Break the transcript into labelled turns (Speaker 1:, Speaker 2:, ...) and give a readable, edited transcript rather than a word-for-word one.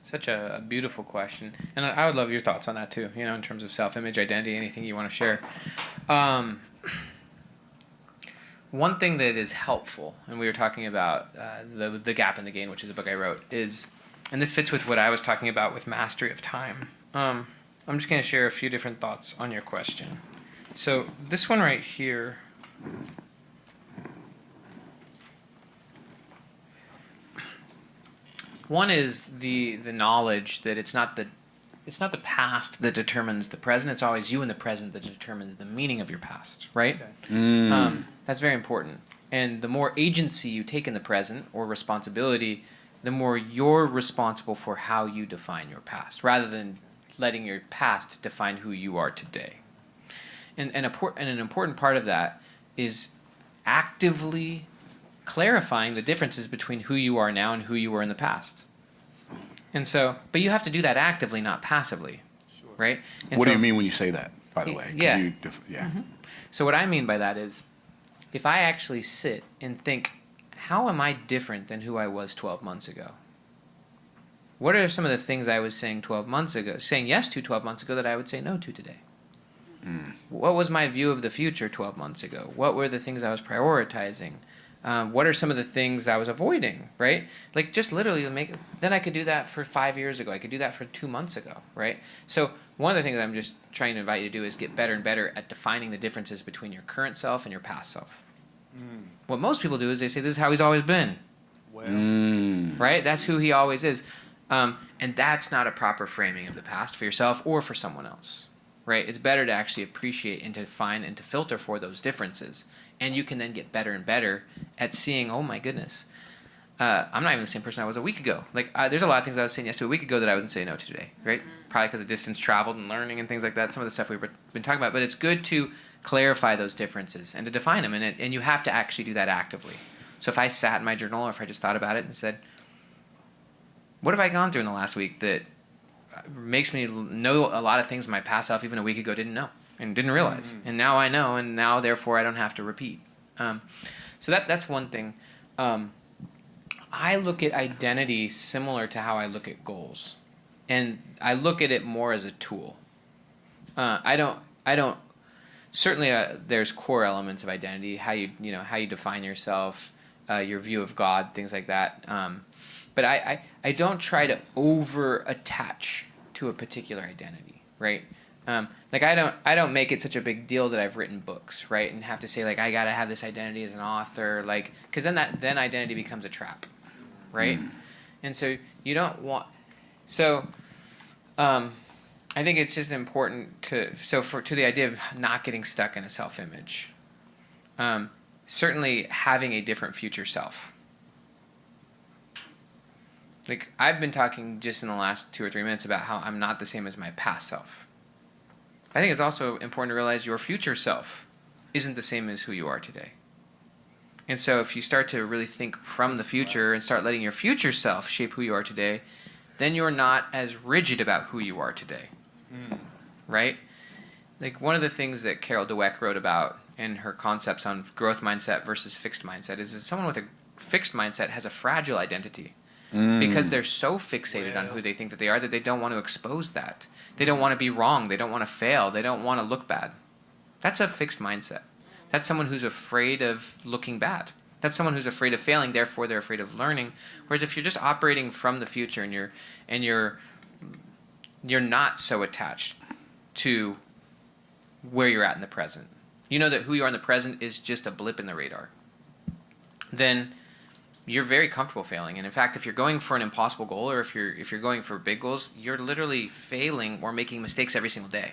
Speaker 1: Such a beautiful question. And I would love your thoughts on that too, in terms of self-image, identity, anything you want to share. One thing that is helpful, and we were talking about the Gap and the Gain, which is a book I wrote, is, and this fits with what I was talking about with mastery of time. I'm just going to share a few different thoughts on your question. So this one right here, one is the knowledge that it's not the past that determines the present. It's always you in the present that determines the meaning of your past, right? Okay. That's very important. And the more agency you take in the present, or responsibility, the more you're responsible for how you define your past, rather than letting your past define who you are today. And an important part of that is actively clarifying the differences between who you are now and who you were in the past. And so, but you have to do that actively, not passively, sure. Right? And
Speaker 2: what do you mean when you say that, by the way?
Speaker 1: Yeah.
Speaker 2: Mm-hmm.
Speaker 1: So what I mean by that is, if I actually sit and think, how am I different than who I was 12 months ago? What are some of the things I was saying 12 months ago, saying yes to 12 months ago, that I would say no to today? What was my view of the future 12 months ago? What were the things I was prioritizing? What are some of the things I was avoiding, right? Like, just literally then I could do that for 5 years ago. I could do that for 2 months ago, right? So one of the things that I'm just trying to invite you to do is get better and better at defining the differences between your current self and your past self. What most people do is they say, this is how he's always been. Well, right? That's who he always is. And that's not a proper framing of the past for yourself or for someone else, right? It's better to actually appreciate and to define and to filter for those differences. And you can then get better and better at seeing, oh my goodness, I'm not even the same person I was a week ago. Like, there's a lot of things I was saying yes to a week ago that I wouldn't say no to today, right? Probably because of distance traveled and learning and things like that, some of the stuff we've been talking about. But it's good to clarify those differences and to define them. And you have to actually do that actively. So if I sat in my journal, or if I just thought about it and said, what have I gone through in the last week that makes me know a lot of things my past self, even a week ago, didn't know and didn't realize. And now I know, and now, therefore, I don't have to repeat. So that's one thing. I look at identity similar to how I look at goals. And I look at it more as a tool. I don't certainly there's core elements of identity, how you define yourself, your view of God, things like that. But I don't try to over attach to a particular identity, right? Like, I don't make it such a big deal that I've written books, right? And have to say, like, I gotta have this identity as an author, like, because then identity becomes a trap, right? And so you don't want. So I think it's just important to the idea of not getting stuck in a self-image. Certainly having a different future self. Like, I've been talking just in the last 2 or 3 minutes about how I'm not the same as my past self. I think it's also important to realize your future self isn't the same as who you are today. And so if you start to really think from the future and start letting your future self shape who you are today, then you're not as rigid about who you are today. Right? Like, one of the things that Carol Dweck wrote about in her concepts on growth mindset versus fixed mindset is that someone with a fixed mindset has a fragile identity. Because they're so fixated on who they think that they are that they don't want to expose that. They don't want to be wrong. They don't want to fail. They don't want to look bad. That's a fixed mindset. That's someone who's afraid of looking bad. That's someone who's afraid of failing, therefore they're afraid of learning. Whereas if you're just operating from the future and you're not so attached to where you're at in the present, you know that who you are in the present is just a blip in the radar, then you're very comfortable failing. And in fact, if you're going for an impossible goal, or if you're going for big goals, you're literally failing or making mistakes every single day.